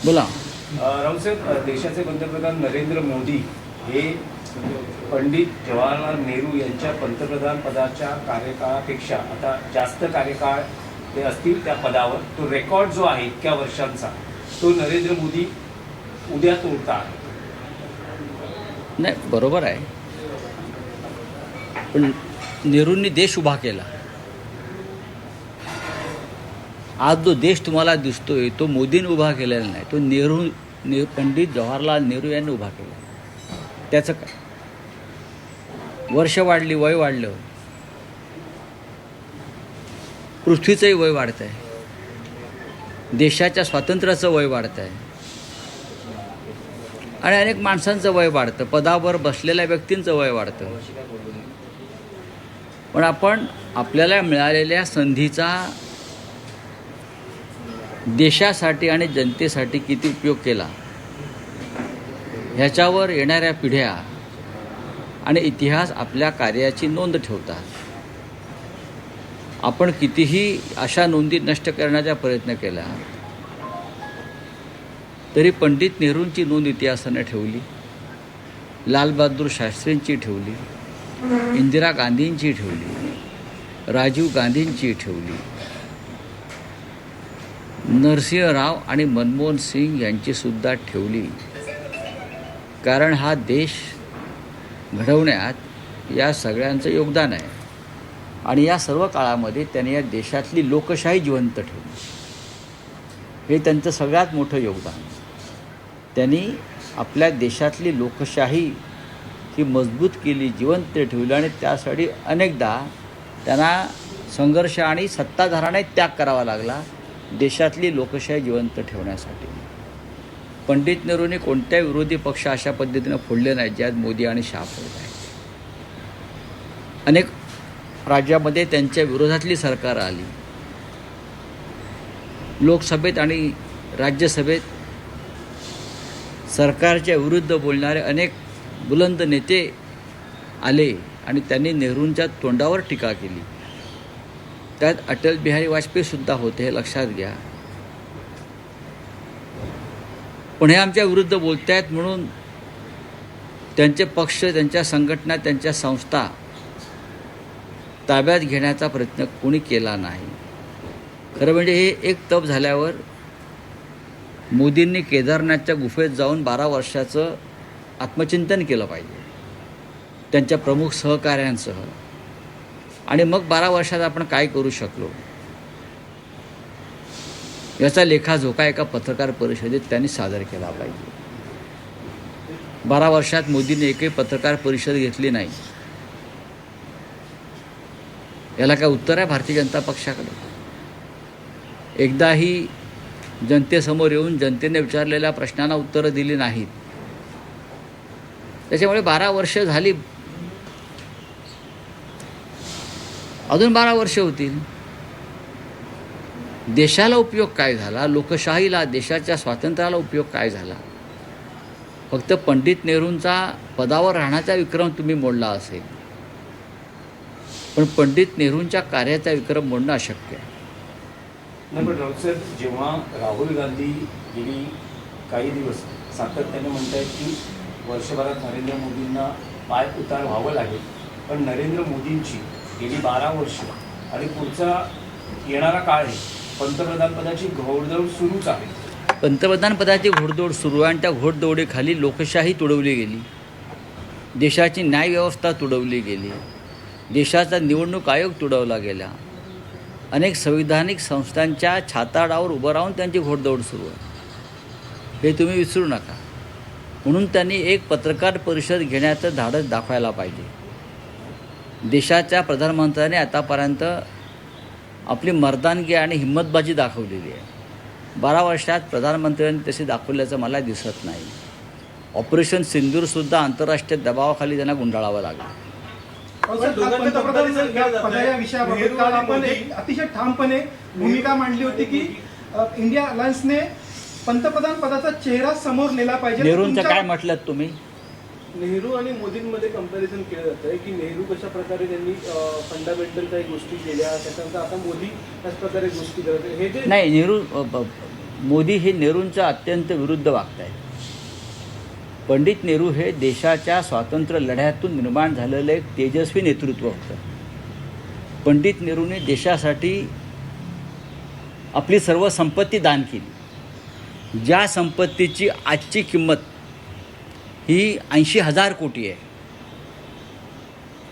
बोला. रावसाहेब, देशाचे पंतप्रधान नरेंद्र मोदी हे पंडित जवाहरलाल नेहरू यांच्या पंतप्रधान पदाच्या कार्यकाळापेक्षा आता जास्त कार्यकाळ ते असतील त्या पदावर. तो रेकॉर्ड जो आहे इतक्या वर्षांचा तो नरेंद्र मोदी उद्या तोडतात. नाही, बरोबर आहे, पण नेहरूंनी देश उभा केला. आज जो देश तुम्हाला दिसतोय तो मोदींनी उभा केलेला नाही, तो पंडित जवाहरलाल नेहरू यांनी उभा केला. त्याचं काय, वर्ष वाढली, वय वाढलं, पृथ्वीचंही वय वाढत आहे, देशाच्या स्वातंत्र्याचं वय वाढत आहे आणि अनेक माणसांचं वय वाढतं, पदावर बसलेल्या व्यक्तींचं वय वाढतं. पण आपण आपल्याला मिळालेल्या संधीचा देशासाठी आणि जनतेसाठी किती उपयोग केला ह्याच्यावर येणाऱ्या पिढ्या आणि इतिहास आपल्या कार्याची नोंद ठेवतात. आपण कितीही अशा नोंदी नष्ट करण्याचा प्रयत्न केला तरी पंडित नेहरूंची नोंद इतिहासाने ठेवली, लालबहादूर शास्त्रींची ठेवली, इंदिरा गांधींची ठेवली, राजीव गांधींची ठेवली, नरसिंह राव आणि मनमोहन सिंग यांचीसुद्धा ठेवली. कारण हा देश घडवण्यात या सगळ्यांचं योगदान आहे आणि या सर्व काळामध्ये त्यांनी या देशातली लोकशाही जिवंत ठेवली. हे त्यांचं सगळ्यात मोठं योगदान. त्यांनी आपल्या देशातली लोकशाही ही मजबूत केली, जिवंत ठेवली आणि त्यासाठी अनेकदा त्यांना संघर्ष आणि सत्ताधाऱ्याने त्याग करावा लागला देशातली लोकशाही जिवंत ठेवण्यासाठी. पंडित नेहरूंनी कोणत्या विरोधी पक्ष अशा पद्धतीनं फोडले नाहीत ज्यात मोदी आणि शहा फोडत आहेत. अनेक राज्यामध्ये त्यांच्या विरोधातली सरकार आली. लोकसभेत आणि राज्यसभेत सरकारच्या विरुद्ध बोलणारे अनेक बुलंद नेते आले आणि त्यांनी नेहरूंच्या तोंडावर टीका केली. त्यात अटल बिहारी वाजपेयीसुद्धा होते, हे लक्षात घ्या. पण हे आमच्या विरुद्ध बोलत आहेत म्हणून त्यांचे पक्ष, त्यांच्या संघटना, त्यांच्या संस्था ताब्यात घेण्याचा प्रयत्न कोणी केला नाही. खरं म्हणजे हे एक तप झाल्यावर मोदींनी केदारनाथच्या गुफेत जाऊन 12 वर्षाचं आत्मचिंतन केलं पाहिजे त्यांच्या प्रमुख सहकाऱ्यांसह. आणि मग 12 वर्षात आपण काय करू शकलो याचा लेखाजोखा एका पत्रकार परिषदेत त्यांनी सादर केला पाहिजे. 12 वर्षात मोदींनी एकही पत्रकार परिषद घेतली नाही. याला काय उत्तर आहे भारतीय जनता पक्षाकडे? एकदाही जनतेसमोर येऊन जनतेने विचारलेल्या प्रश्नांना उत्तरं दिली नाहीत. त्याच्यामुळे 12 वर्ष झाली, अजून 12 वर्ष होतील. देशाला उपयोग काय झाला? लोकशाहीला, देशाच्या स्वातंत्र्याला उपयोग काय झाला? फक्त पंडित नेहरूंचा पदावर राहण्याचा विक्रम तुम्ही मोडला असेल, पण पंडित नेहरूंच्या कार्याचा विक्रम मोडणं अशक्य आहे. नाही, पण रावसाहेब, जेव्हा राहुल गांधी गेली काही दिवस सातत्याने म्हणत आहेत की वर्षभरात नरेंद्र मोदींना पाय उतार व्हावं लागेल, पण नरेंद्र मोदींची गेली 12 वर्ष आणि पुढचा येणारा काळ आहे, पंतप्रधानपदाची घोडदौड सुरूच आहे. पंतप्रधानपदाची घोडदौड सुरू आहे आणि त्या घोडदौडीखाली लोकशाही तुडवली गेली, देशाची न्यायव्यवस्था तुडवली गेली, देशाचा निवडणूक आयोग तुडवला गेला, अनेक संविधानिक संस्थांच्या छाताडावर उभं राहून त्यांची घोडदौड सुरू आहे. हे तुम्ही विसरू नका. म्हणून त्यांनी एक पत्रकार परिषद घेण्याचं धाडस दाखवायला पाहिजे. देशाच्या प्रधानमंत्र्यांनी आतापर्यंत आपली मर्दानगी आणि हिंमतबाजी दाखवलेली आहे. 12 वर्षात प्रधानमंत्र्यांनी तशी दाखवल्याचं मला दिसत नाही. ऑपरेशन सिंदूरसुद्धा आंतरराष्ट्रीय दबावाखाली त्यांना गुंडाळावं लागलं. या विषयाबाबत काल आपण अतिशय ठामपणे भूमिका मांडली होती की इंडिया अलायन्सने पंतप्रधान पदाचा चेहरा समोर नेला पाहिजे. नेहरूंचं काय म्हटलं तुम्ही? नेहरू आणि मोदींमध्ये कंपॅरिझन केलं जात आहे की नेहरू कशा प्रकारे त्यांनी फंडामेंटल काही गोष्टी केल्या, त्याच्यानंतर आता मोदी त्याच प्रकारे गोष्टी करत. हे जे नाही, नेहरू मोदी हे नेहरूंच्या अत्यंत विरुद्ध वागत आहेत. पंडित नेहरू हे देशाच्या स्वातंत्र्य लढ्यातून निर्माण झालेलं एक तेजस्वी नेतृत्व होतं. पंडित नेहरूंनी देशासाठी आपली सर्व संपत्ती दान केली. ज्या संपत्तीची आजची किंमत ही 80,000 कोटी आहे.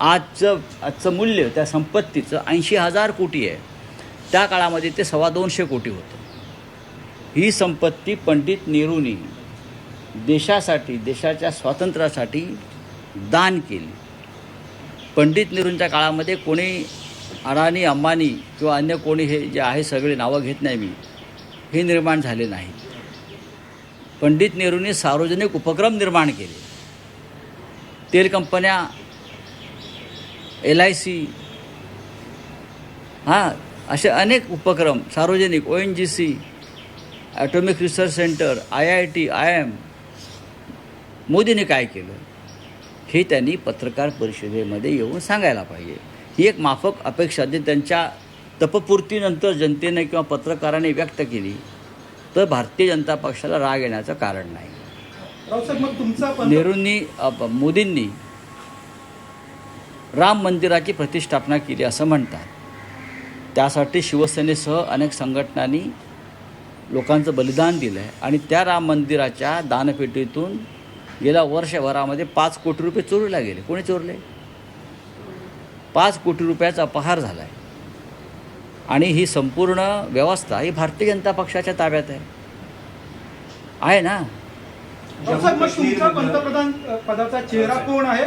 आजचं मूल्य त्या संपत्तीचं 80,000 कोटी आहे. त्या काळामध्ये ते 225 कोटी होतं. ही संपत्ती पंडित नेहरूंनी देशासाठी, देशाच्या स्वातंत्र्यासाठी दान केली. पंडित नेहरूंच्या काळामध्ये कोणी अडाणी, अंबानी किंवा अन्य कोणी हे जे आहे सगळे नावं घेत नाही मी, हे निर्माण झाले नाही. पंडित नेहरूंनी सार्वजनिक उपक्रम निर्माण केले. तेल कंपन्या, LIC, असे अनेक उपक्रम सार्वजनिक, ONGC, atomic research centre, IIT, IIM. मोदीने काय केलं हे त्यांनी पत्रकार परिषदेमध्ये येऊन सांगायला पाहिजे. ही एक माफक अपेक्षा जी त्यांच्या तपपूर्तीनंतर जनतेने किंवा पत्रकारांनी व्यक्त केली तर भारतीय जनता पक्षाला राग येण्याचं कारण नाही. रावसाहेब, मग तुमचा मोदींनी राम मंदिराची प्रतिष्ठापना केली असं म्हणतात. त्यासाठी शिवसेनेसह अनेक संघटनांनी लोकांचं बलिदान दिलं आहे आणि त्या राम मंदिराच्या दानपेटीतून गेल्या वर्षभरामध्ये 5 कोटी रुपये चोरीला गेले. कोणी चोरले? 5 कोटी रुपयाचा अपहार झाला आहे. आणि ही संपूर्ण व्यवस्था ही भारतीय जनता पक्षाच्या ताब्यात आहे ना. रावसाहेब, मग तुमचा पंतप्रधान पदाचा चेहरा कोण आहे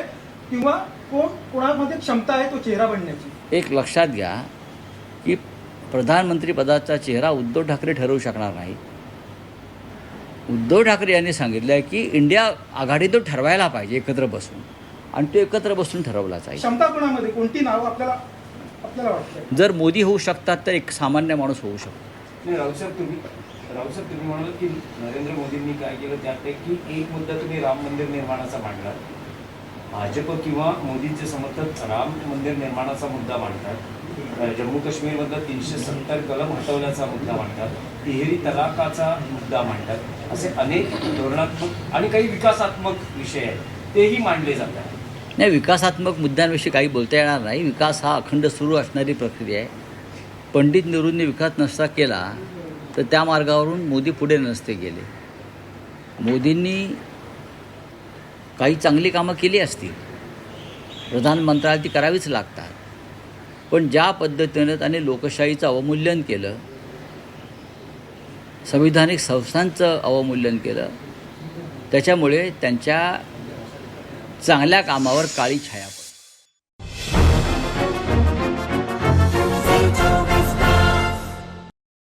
किंवा कोणामध्ये क्षमता आहे तो चेहरा बनण्याची? एक लक्षात घ्या की प्रधानमंत्री पदाचा चेहरा उद्धव ठाकरे ठरवू शकणार नाही. उद्धव ठाकरे यांनी सांगितलं आहे की इंडिया आघाडी तो ठरवायला पाहिजे एकत्र बसून, आणि तो एकत्र बसून ठरवला जाईल. क्षमता कोणामध्ये, कोणती नावं आपल्याला वाटतं? जर मोदी होऊ शकतात तर एक सामान्य माणूस होऊ शकतो. नाही, रावसाहेब तुम्ही म्हणाल की नरेंद्र मोदींनी काय केलं त्यापैकी एक मुद्दा तुम्ही राम मंदिर निर्माणाचा मांडला. भाजप किंवा मोदींचे समर्थक राम मंदिर निर्माणाचा मुद्दा मांडतात. जम्मू काश्मीरमधला 370 कलम हटवण्याचा मुद्दा मांडतात. तिहेरी तलाकाचा मुद्दा मांडतात. असे अनेक धोरणात्मक आणि काही विकासात्मक विषय आहेत तेही मांडले जातात. नाही, विकासात्मक मुद्द्यांविषयी काही बोलता येणार नाही. विकास हा अखंड सुरू असणारी प्रक्रिया आहे. पंडित नेहरूंनी विकास नसता केला तर त्या मार्गावरून मोदी पुढे नसते गेले. मोदींनी काही चांगली कामं केली असतील, प्रधानमंत्र्याला ती करावीच लागतात. पण ज्या पद्धतीनं त्यांनी लोकशाहीचं अवमूल्यन केलं, संविधानिक संस्थांचं अवमूल्यन केलं, त्याच्यामुळे त्यांच्या चांगल्या कामावर काळी छाया पडली.